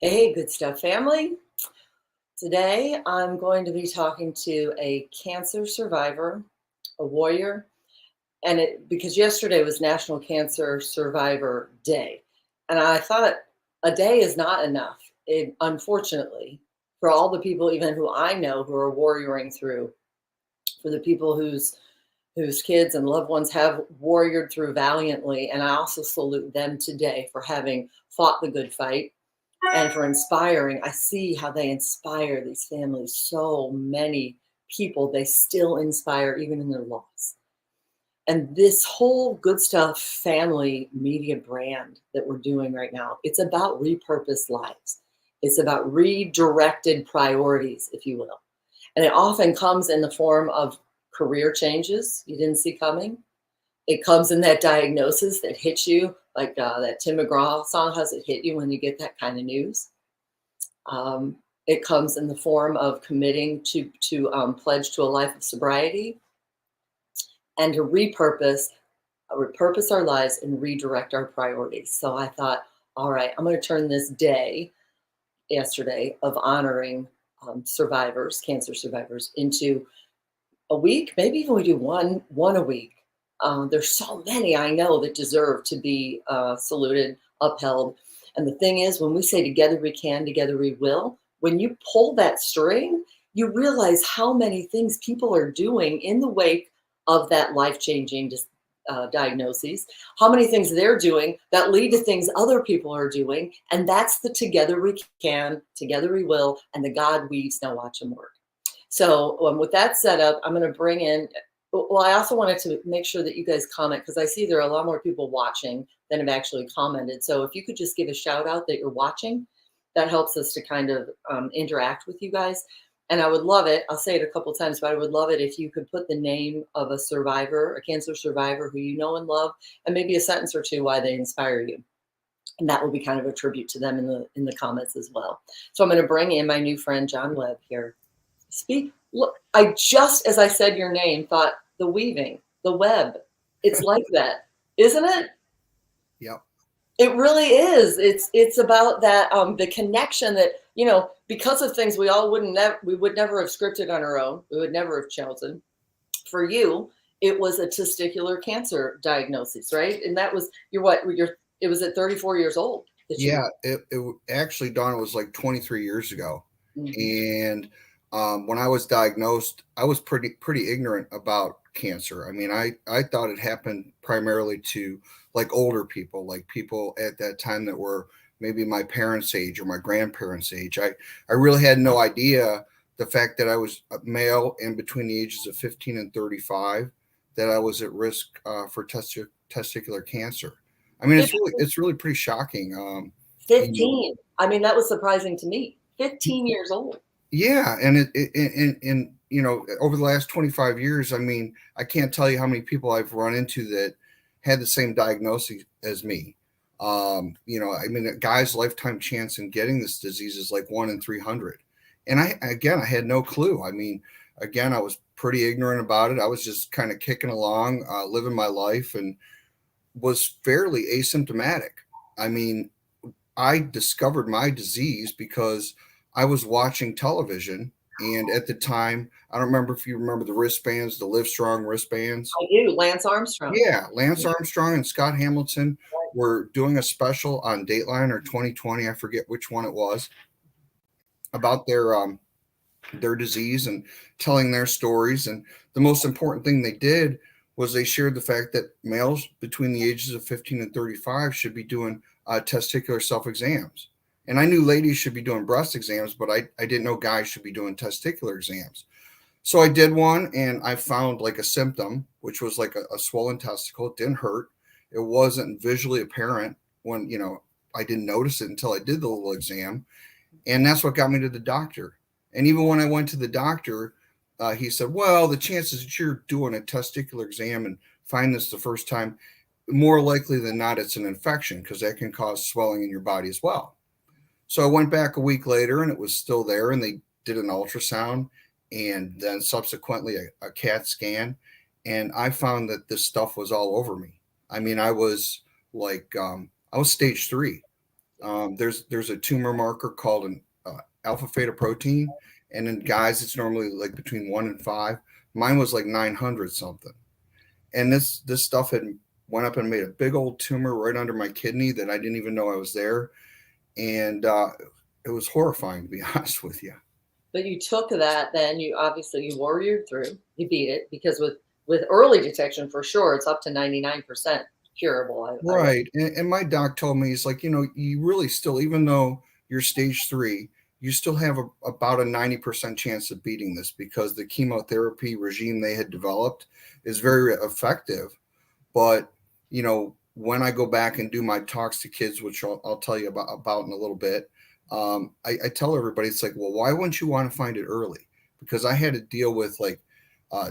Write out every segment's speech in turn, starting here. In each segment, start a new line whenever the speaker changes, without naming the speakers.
Hey, good stuff, family. Today I'm going to be talking to a cancer survivor, a warrior, and because yesterday was National Cancer Survivor Day. And I thought a day is not enough, unfortunately, for all the people, even who I know, who are warrioring through, for the people whose kids and loved ones have warriored through valiantly. And I also salute them today for having fought the good fight and for inspiring. I see how they inspire these families. So many people they still inspire, even in their loss. And this whole Good Stuff family media brand that we're doing right now, it's about repurposed lives. It's about redirected priorities, if you will. And it often comes in the form of career changes you didn't see coming. It comes in that diagnosis that hits you, like that Tim McGraw song, "How's It Hit You When You Get That Kind of News?" It comes in the form of committing to pledge to a life of sobriety and to repurpose our lives and redirect our priorities. So I thought, all right, I'm going to turn this day yesterday of honoring survivors, cancer survivors, into a week. Maybe even we do one a week. There's so many I know that deserve to be saluted, upheld. And the thing is, when we say together we can, together we will, when you pull that string, you realize how many things people are doing in the wake of that life-changing diagnoses, how many things they're doing that lead to things other people are doing. And that's the together we can, together we will, and the God weaves. Now watch him work. So with that set up, I'm going to bring in, well, I also wanted to make sure that you guys comment, because I see there are a lot more people watching than have actually commented. So if you could just give a shout out that you're watching, that helps us to kind of interact with you guys. And I would love it, I'll say it a couple times, but I would love it if you could put the name of a survivor, a cancer survivor who you know and love, and maybe a sentence or two why they inspire you. And that will be kind of a tribute to them in the comments as well. So I'm going to bring in my new friend, John Webb, here. Speak. Look, I just, as I said your name, thought the weaving, the web. It's like that, isn't it?
Yep.
It really is. It's about that the connection that, because of things we all we would never have scripted on our own. We would never have chosen. For you, it was a testicular cancer diagnosis, right? And that was it was at 34 years old that you.
Yeah. It actually, Dawn, it was like 23 years ago.
Mhm.
And when I was diagnosed, I was pretty ignorant about cancer. I mean, I thought it happened primarily to like older people, like people at that time that were maybe my parents' age or my grandparents' age. I really had no idea the fact that I was a male and between the ages of 15 and 35, that I was at risk for testicular cancer. I mean, it's really pretty shocking. You know,
15. I mean, that was surprising to me. 15 years old.
yeah, and over the last 25 years, I mean, I can't tell you how many people I've run into that had the same diagnosis as me. I mean, a guy's lifetime chance in getting this disease is like 1 in 300. And I had no clue. I mean, again, I was pretty ignorant about it. I was just kind of kicking along, living my life, and was fairly asymptomatic. I mean, I discovered my disease because I was watching television. And at the time, I don't remember if you remember the wristbands, the Live Strong wristbands.
I do. Lance Armstrong.
Yeah, Lance Armstrong and Scott Hamilton were doing a special on Dateline or 2020, I forget which one it was, about their disease and telling their stories. And the most important thing they did was they shared the fact that males between the ages of 15 and 35 should be doing testicular self exams. And I knew ladies should be doing breast exams, but I didn't know guys should be doing testicular exams. So I did one, and I found like a symptom, which was like a swollen testicle. It didn't hurt. It wasn't visually apparent when, I didn't notice it until I did the little exam. And that's what got me to the doctor. And even when I went to the doctor, he said, well, the chances that you're doing a testicular exam and find this the first time, more likely than not, it's an infection, because that can cause swelling in your body as well. So I went back a week later and it was still there, and they did an ultrasound and then subsequently a CAT scan. And I found that this stuff was all over me. I mean, I was like, I was stage 3. There's a tumor marker called an alpha fetoprotein, and in guys it's normally like between 1 and 5. Mine was like 900 something, and this stuff had went up and made a big old tumor right under my kidney that I didn't even know I was there, and it was horrifying, to be honest with you.
But you took that, then you obviously you warriored through, you beat it, because with early detection, for sure, it's up to 99% curable.
Right. And my doc told me, he's like, you really still, even though you're stage 3, you still have about a 90% chance of beating this, because the chemotherapy regime they had developed is very effective. But, when I go back and do my talks to kids, which I'll tell you about in a little bit, I tell everybody, it's like, well, why wouldn't you want to find it early? Because I had to deal with like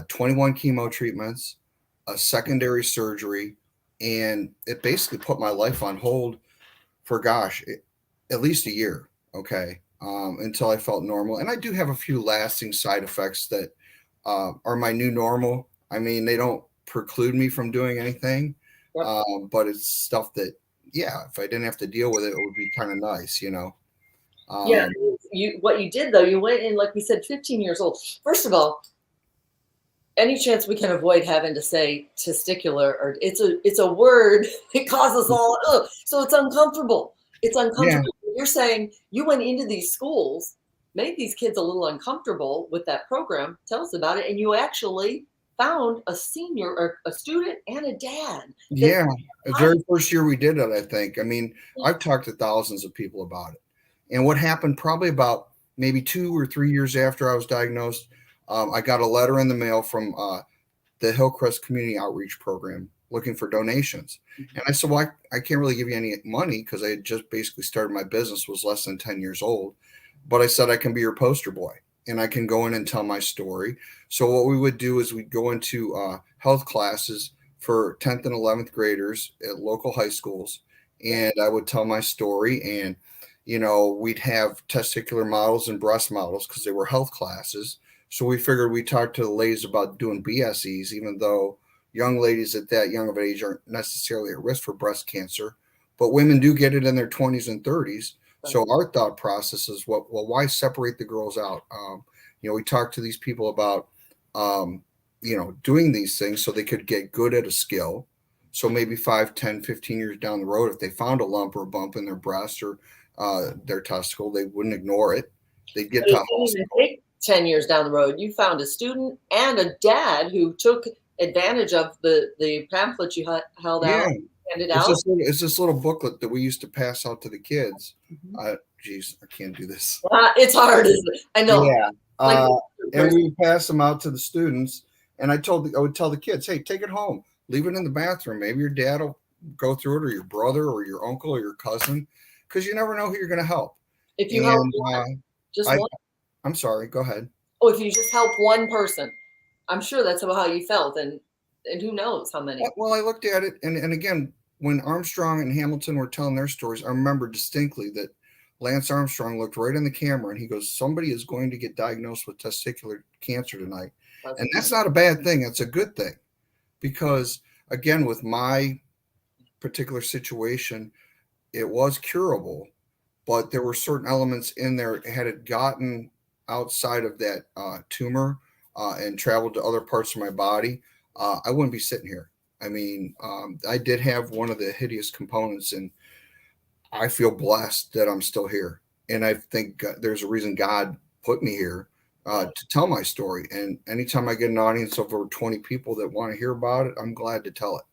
21 chemo treatments, a secondary surgery, and it basically put my life on hold for, gosh, at least a year. Okay. Until I felt normal. And I do have a few lasting side effects that are my new normal. I mean, they don't preclude me from doing anything,
Yep.
but it's stuff that, yeah, if I didn't have to deal with it, it would be kind of nice,
Yeah, what you did though, you went in, like we said, 15 years old. First of all, any chance we can avoid having to say testicular, or it's a word, it causes all, so it's uncomfortable. It's uncomfortable. Yeah. You're saying you went into these schools, made these kids a little uncomfortable with that program. Tell us about it. And you actually found a senior, or a student, and a dad.
Yeah, the very first year we did it, I think. I mean, I've talked to thousands of people about it. And what happened probably about maybe 2 or 3 years after I was diagnosed, I got a letter in the mail from the Hillcrest Community Outreach Program looking for donations. And I said, well, I can't really give you any money because I had just basically started my business, was less than 10 years old. But I said, I can be your poster boy and I can go in and tell my story. So what we would do is we'd go into health classes for 10th and 11th graders at local high schools. And I would tell my story, and we'd have testicular models and breast models because they were health classes. So we figured we'd talk to the ladies about doing BSEs, even though young ladies at that young of an age aren't necessarily at risk for breast cancer, but women do get it in their 20s and 30s. So our thought process is, well, why separate the girls out? We talked to these people about, doing these things so they could get good at a skill. So maybe 5, 10, 15 years down the road, if they found a lump or a bump in their breast or their testicle, they wouldn't ignore it. They'd get to hospital.
10 years down the road, you found a student and a dad who took advantage of the pamphlet you held out, handed out.
It's this little booklet that we used to pass out to the kids. Geez, I can't do this.
It's hard, isn't it? I know.
Yeah. And we would pass them out to the students. And I would tell the kids, hey, take it home. Leave it in the bathroom. Maybe your dad will go through it, or your brother or your uncle or your cousin, because you never know who you're going to help.
If you help one, one.
I'm sorry, go ahead.
Oh, if you just help one person, I'm sure that's how you felt. And who knows how many.
Well, I looked at it, and again, when Armstrong and Hamilton were telling their stories, I remember distinctly that Lance Armstrong looked right in the camera and he goes, somebody is going to get diagnosed with testicular cancer tonight. And that's not a bad thing. That's a good thing. Because, again, with my particular situation, it was curable, but there were certain elements in there. Had it gotten outside of that tumor and traveled to other parts of my body, I wouldn't be sitting here. I mean, I did have one of the hideous components, and I feel blessed that I'm still here. And I think there's a reason God put me here to tell my story. And anytime I get an audience of over 20 people that want to hear about it, I'm glad to tell it.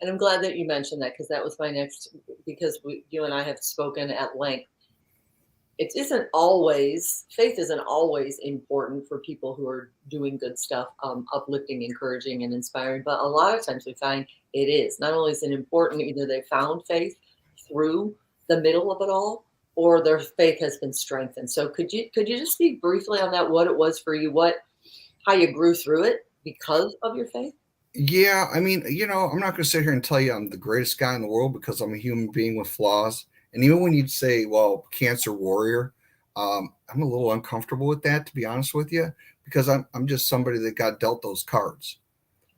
And I'm glad that you mentioned that, because that was my next, because you and I have spoken at length. Faith isn't always important for people who are doing good stuff, uplifting, encouraging, and inspiring. But a lot of times we find it is. Not only is it important, either they found faith through the middle of it all, or their faith has been strengthened. So could you just speak briefly on that, what it was for you, how you grew through it because of your faith?
Yeah, I mean, I'm not going to sit here and tell you I'm the greatest guy in the world, because I'm a human being with flaws. And even when you'd say, well, cancer warrior, I'm a little uncomfortable with that, to be honest with you, because I'm just somebody that got dealt those cards.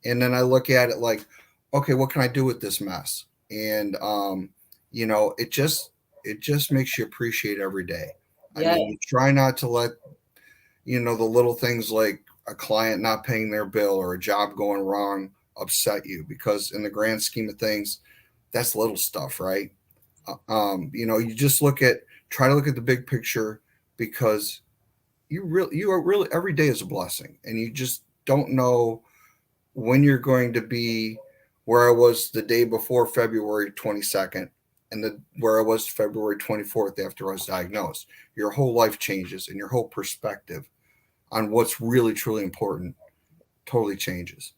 And then I look at it like, okay, what can I do with this mess? And, it just, it just makes you appreciate every day. I
Yeah.
mean, you try not to let, the little things like a client not paying their bill or a job going wrong upset you, because in the grand scheme of things, that's little stuff, right? You just try to look at the big picture, because you are really, every day is a blessing, and you just don't know when you're going to be where I was the day before February 22nd, and where I was February 24th after I was diagnosed. Your whole life changes, and your whole perspective on what's really truly important totally changes.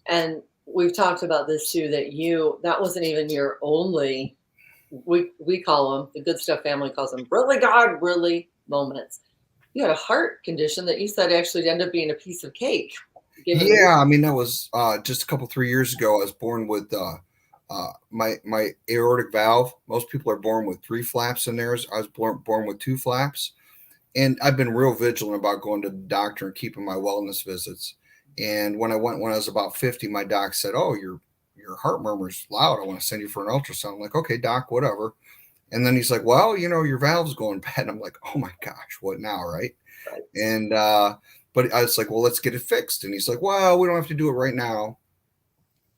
And we've talked about this too, that wasn't even your only, we call them, the Good Stuff family calls them really God, really moments. You had a heart condition that you said actually ended up being a piece of cake.
Yeah, I mean, that was just a couple 3 years ago. I was born with my aortic valve. Most people are born with 3 flaps in theirs. I was born with 2 flaps, and I've been real vigilant about going to the doctor and keeping my wellness visits. And when I was about 50, my doc said, "Oh, your heart murmur's loud. I want to send you for an ultrasound." I'm like, "Okay, doc, whatever." And then he's like, "Well, your valve's going bad." And I'm like, "Oh my gosh, what now?" Right. And but I was like, "Well, let's get it fixed." And he's like, "Well, we don't have to do it right now,"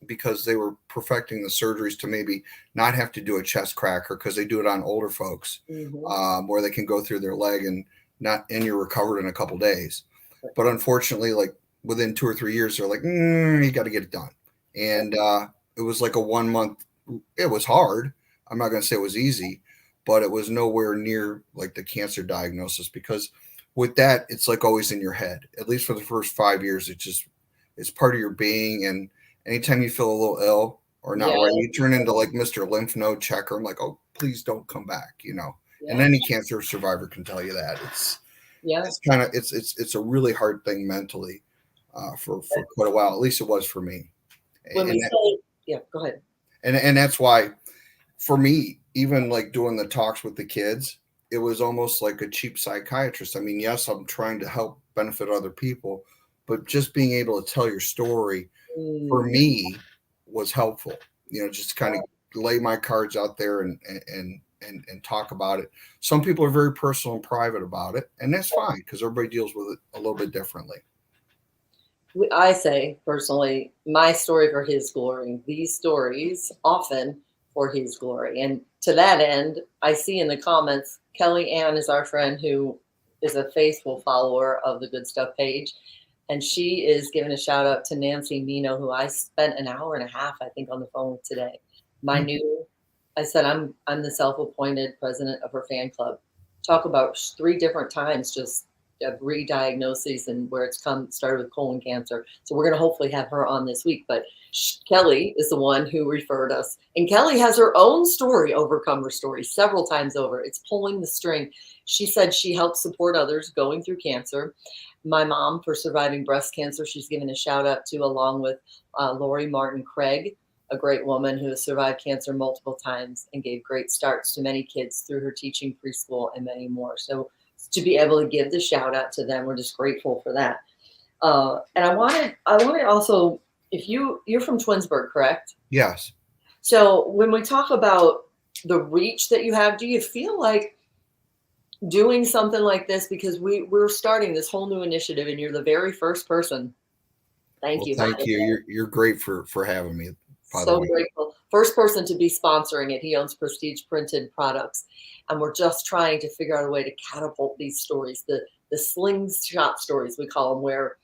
because they were perfecting the surgeries to maybe not have to do a chest cracker, because they do it on older folks, where they can go through their leg and you're recovered in a couple days. But unfortunately, like within 2 or 3 years, they're like, you got to get it done. And it was like a 1 month. It was hard. I'm not going to say it was easy, but it was nowhere near like the cancer diagnosis, because with that, it's like always in your head. At least for the first 5 years, it's part of your being. And anytime you feel a little ill or not right, you turn into like Mr. Lymph Node Checker. I'm like, oh, please don't come back, And any cancer survivor can tell you that it's kind of it's a really hard thing mentally for quite a while. At least it was for me.
When we say, yeah, go ahead.
And that's why, for me, even like doing the talks with the kids, it was almost like a cheap psychiatrist. I mean, yes, I'm trying to help benefit other people, but just being able to tell your story for me was helpful. Just to kind of lay my cards out there and talk about it. Some people are very personal and private about it, and that's fine, because everybody deals with it a little bit differently.
I say personally, my story for his glory. These stories often for his glory. And to that end, I see in the comments, Kelly Ann is our friend who is a faithful follower of the Good Stuff page. And she is giving a shout out to Nancy Mino, who I spent an hour and a half, I think, on the phone with today. I said, I'm the self-appointed president of her fan club. Talk about 3 different times, just re-diagnoses, and where started with colon cancer. So we're going to hopefully have her on this week. But Kelly is the one who referred us. And Kelly has her own story, overcomer story, several times over. It's pulling the string. She said she helped support others going through cancer. My mom for surviving breast cancer, she's given a shout out to, along with Lori Martin Craig, a great woman who has survived cancer multiple times and gave great starts to many kids through her teaching preschool and many more. So to be able to give the shout out to them, we're just grateful for that. And I wanted also, if you're from Twinsburg, correct?
Yes.
So when we talk about the reach that you have, do you feel like doing something like this, because we're starting this whole new initiative, and you're the very first person. Thank you.
Thank you. You're great for having me.
So grateful. First person to be sponsoring it. He owns Prestige Printed Products, and we're just trying to figure out a way to catapult these stories, the slingshot stories we call them, where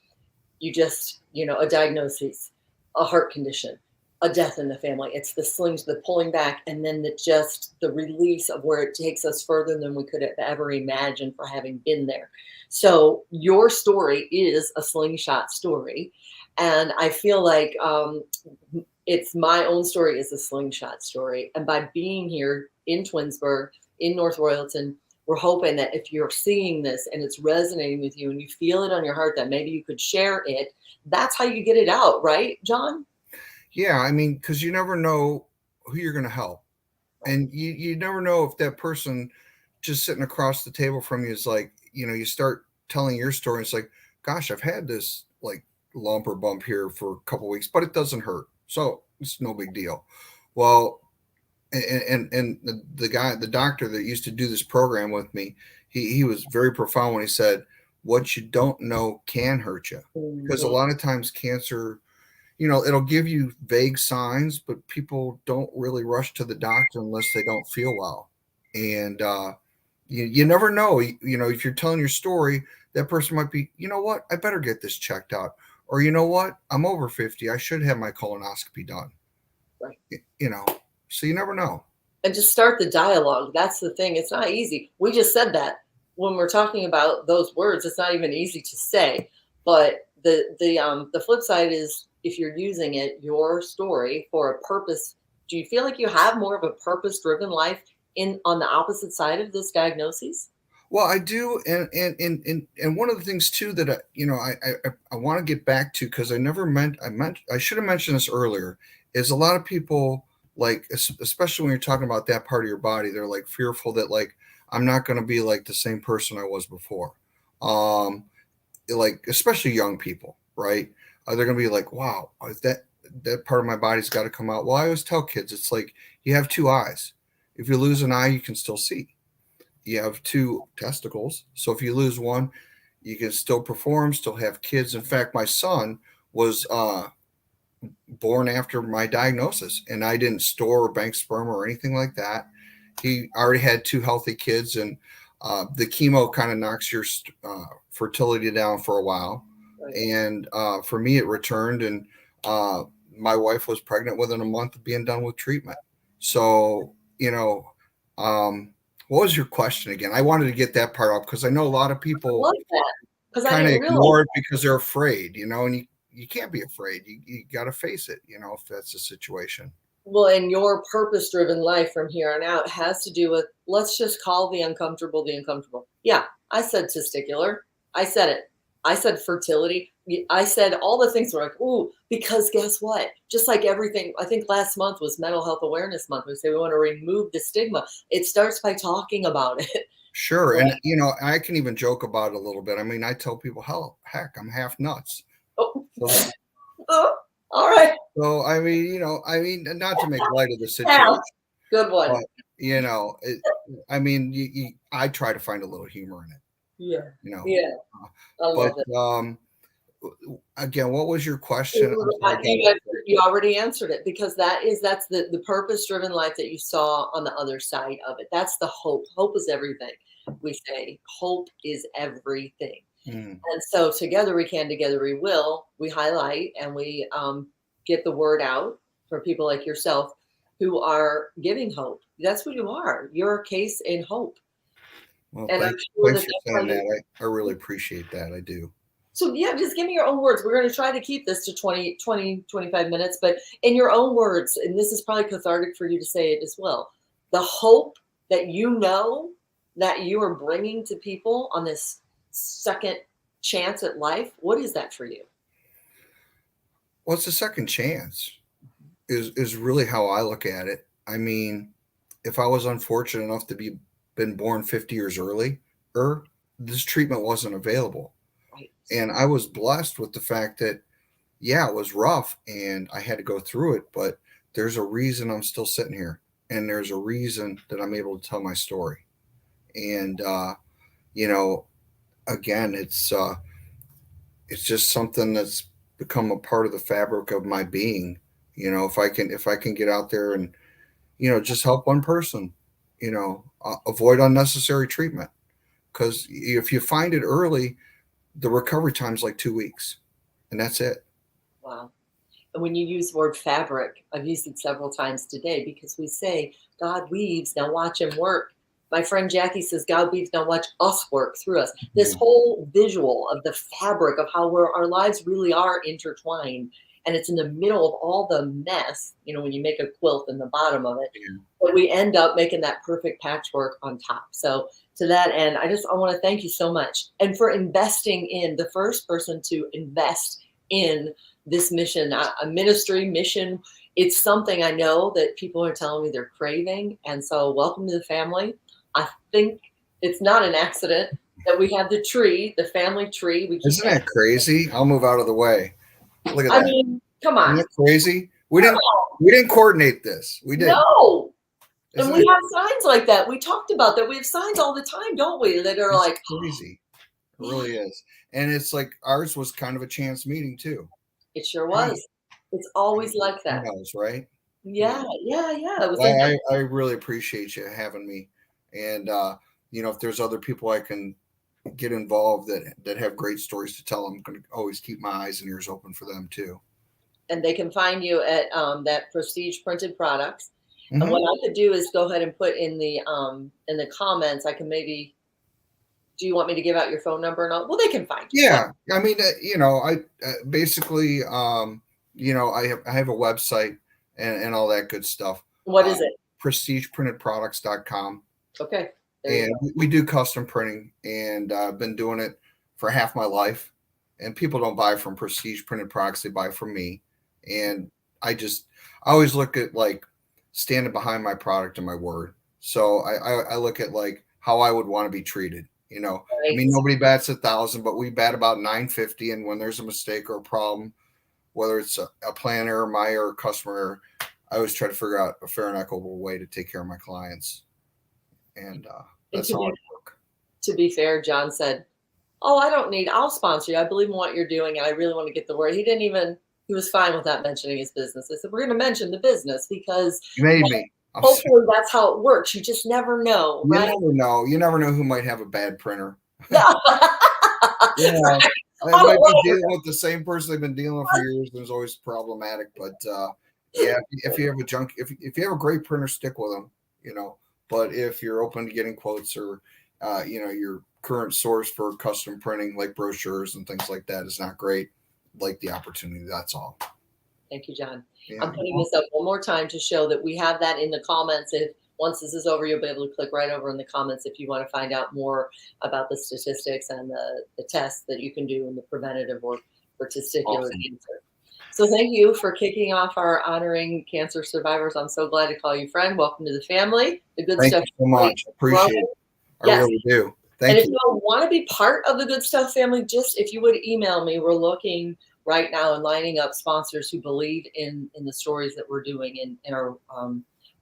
you just, a diagnosis, a heart condition, a death in the family. It's the slings, the pulling back, and then the release of where it takes us further than we could have ever imagined for having been there. So your story is a slingshot story. And I feel like it's my own story is a slingshot story. And by being here in Twinsburg, in North Royalton, we're hoping that if you're seeing this and it's resonating with you and you feel it on your heart, that maybe you could share it. That's how you get it out, right, John?
Yeah, I mean, because you never know who you're going to help. And you never know if that person just sitting across the table from you is like, you start telling your story. It's like, gosh, I've had this like lump or bump here for a couple of weeks, but it doesn't hurt. So it's no big deal. Well, and the doctor that used to do this program with me, he was very profound when he said, what you don't know can hurt you. Because a lot of times cancer, it'll give you vague signs, but people don't really rush to the doctor unless they don't feel well. And you never know. If you're telling your story, that person might be, you know what, I better get this checked out. Or you know what, I'm over 50. I should have my colonoscopy done.
Right.
So you never know.
And just start the dialogue. That's the thing. It's not easy. We just said that when we're talking about those words, it's not even easy to say. But the flip side is, if you're using your story for a purpose, do you feel like you have more of a purpose-driven life on the opposite side of this diagnosis?
Well, I do, and one of the things too that I want to get back to, because I should have mentioned this earlier, is a lot of people, like, especially when you're talking about that part of your body, they're like fearful that, like, I'm not going to be like the same person I was before. Like, especially young people, right? They're going to be like, wow, that part of my body's got to come out. Well, I always tell kids, it's like you have two eyes. If you lose an eye, you can still see. You have two testicles. So if you lose one, you can still perform, still have kids. In fact, my son was born after my diagnosis, and I didn't store or bank sperm or anything like that. He already had two healthy kids, and the chemo kind of knocks your fertility down for a while. Right. And for me, it returned, and my wife was pregnant within a month of being done with treatment. So, what was your question again? I wanted to get that part up because I know a lot of people kind of ignore it because they're afraid, and you can't be afraid. You got to face it, if that's the situation.
Well, and your purpose-driven life from here on out has to do with, let's just call the uncomfortable the uncomfortable. Yeah, I said testicular. I said it. I said fertility. I said all the things were like, ooh, because guess what? Just like everything, I think last month was Mental Health Awareness Month. We say we want to remove the stigma. It starts by talking about it.
Sure. Right? And, I can even joke about it a little bit. I mean, I tell people, heck, I'm half nuts.
Oh. All right.
So, I mean, not to make light of the situation.
Good one.
But, I try to find a little humor in it.
Yeah. Yeah. I love it.
Again, what was your question?
You already answered it, because that's the purpose-driven life that you saw on the other side of it. That's the hope. Hope is everything. We say hope is everything. And so together we can, together we will. We highlight and we get the word out for people like yourself who are giving hope. That's what you are. You're a case in hope.
Well, and thanks for saying that. I really appreciate that. I do.
So yeah, just give me your own words. We're going to try to keep this to 20, 25 minutes, but in your own words, and this is probably cathartic for you to say it as well, the hope that that you are bringing to people on this second chance at life, what is that for you?
Well, it's a second chance is really how I look at it. I mean, if I was unfortunate enough to been born 50 years early, this treatment wasn't available. Right. And I was blessed with the fact that, yeah, it was rough and I had to go through it, but there's a reason I'm still sitting here, and there's a reason that I'm able to tell my story. And, again, it's just something that's become a part of the fabric of my being. If I can get out there and, just help one person, avoid unnecessary treatment. Because if you find it early, the recovery time is like 2 weeks, and that's it.
Wow. And when you use the word fabric, I've used it several times today, because we say God weaves, now watch him work. My friend Jackie says God weaves, now watch us work through us. This whole visual of the fabric of how our lives really are intertwined. And it's in the middle of all the mess, when you make a quilt in the bottom of it, but we end up making that perfect patchwork on top. So to that end, I want to thank you so much. And for investing in the first person to invest in this mission, a ministry mission. It's something I know that people are telling me they're craving. And so welcome to the family. I think it's not an accident that we have the tree, the family tree.
Isn't that crazy? I'll move out of the way. Look at that.
I mean, come on.
Isn't that crazy? We didn't coordinate this. We did.
No. And
Isn't
we
it?
have signs like that. We talked about that. We have signs all the time, don't we? That are
It's
like,
crazy. It
yeah,
really is. And it's like ours was kind of a chance meeting too.
it sure
Right.
was. It's always like
Who
that.
knows, right? Who
Yeah,
knows?
yeah, yeah. It was like,
I really appreciate you having me. And if there's other people I can get involved that have great stories to tell, I'm going to always keep my eyes and ears open for them too.
and they can find you at that Prestige Printed Products. And
Hmm.
what I could do is go ahead and put in the comments. I can maybe. Do you want me to give out your phone number and all? Well, they can find you. What?
Yeah, I mean, I basically, I have a website and all that good stuff.
What is it?
PrestigePrintedProducts.com.
Okay, there you
And
go.
we do custom printing, and I've been doing it for half my life. And people don't buy from Prestige Printed Products; they buy from me. And I always look at like standing behind my product and my word. So I look at like how I would want to be treated. I
Right.
mean, nobody bats 1,000, but we bat about 950. And when there's a mistake or a problem, whether it's a planner, my or customer, I always try to figure out a fair and equitable way to take care of my clients. And
And
that's how I work.
to be fair, John said, "Oh, I don't need. I'll sponsor you. I believe in what you're doing, and I really want to get the word." He didn't even. He was fine with not mentioning his business. I said, "We're going to mention the business because
You made me.
hopefully that's how it works. You just never know,
You
right?"
never know. You never know who might have a bad printer.
Yeah.
Yeah, they
Oh,
might be
whatever.
dealing with the same person they've been dealing with for years. There's always problematic, but yeah, if you have a junk, if you have a great printer, stick with them. But if you're open to getting quotes or your current source for custom printing like brochures and things like that is not great, like the opportunity. That's all.
Thank you, John.
Yeah.
I'm putting this up one more time to show that we have that in the comments. If once this is over, you'll be able to click right over in the comments if you want to find out more about the statistics and the tests that you can do in the preventative work for testicular
Awesome.
cancer. So thank you for kicking off our honoring cancer survivors. I'm so glad to call you friend. Welcome to the family. The good
Thank
stuff.
you so much. I appreciate it. I
Yes.
really do.
And
Thank
if
you.
you want to be part of the Good Stuff family, just if you would email me, we're looking right now and lining up sponsors who believe in the stories that we're doing and are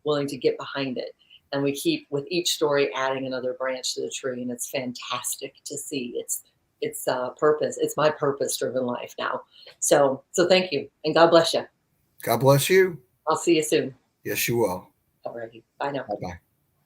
willing to get behind it. And we keep with each story adding another branch to the tree, and it's fantastic to see. It's purpose. It's my purpose-driven life now. So thank you, and God bless you.
God bless you.
I'll see you soon.
Yes, you will.
Alrighty, bye now.
Bye bye.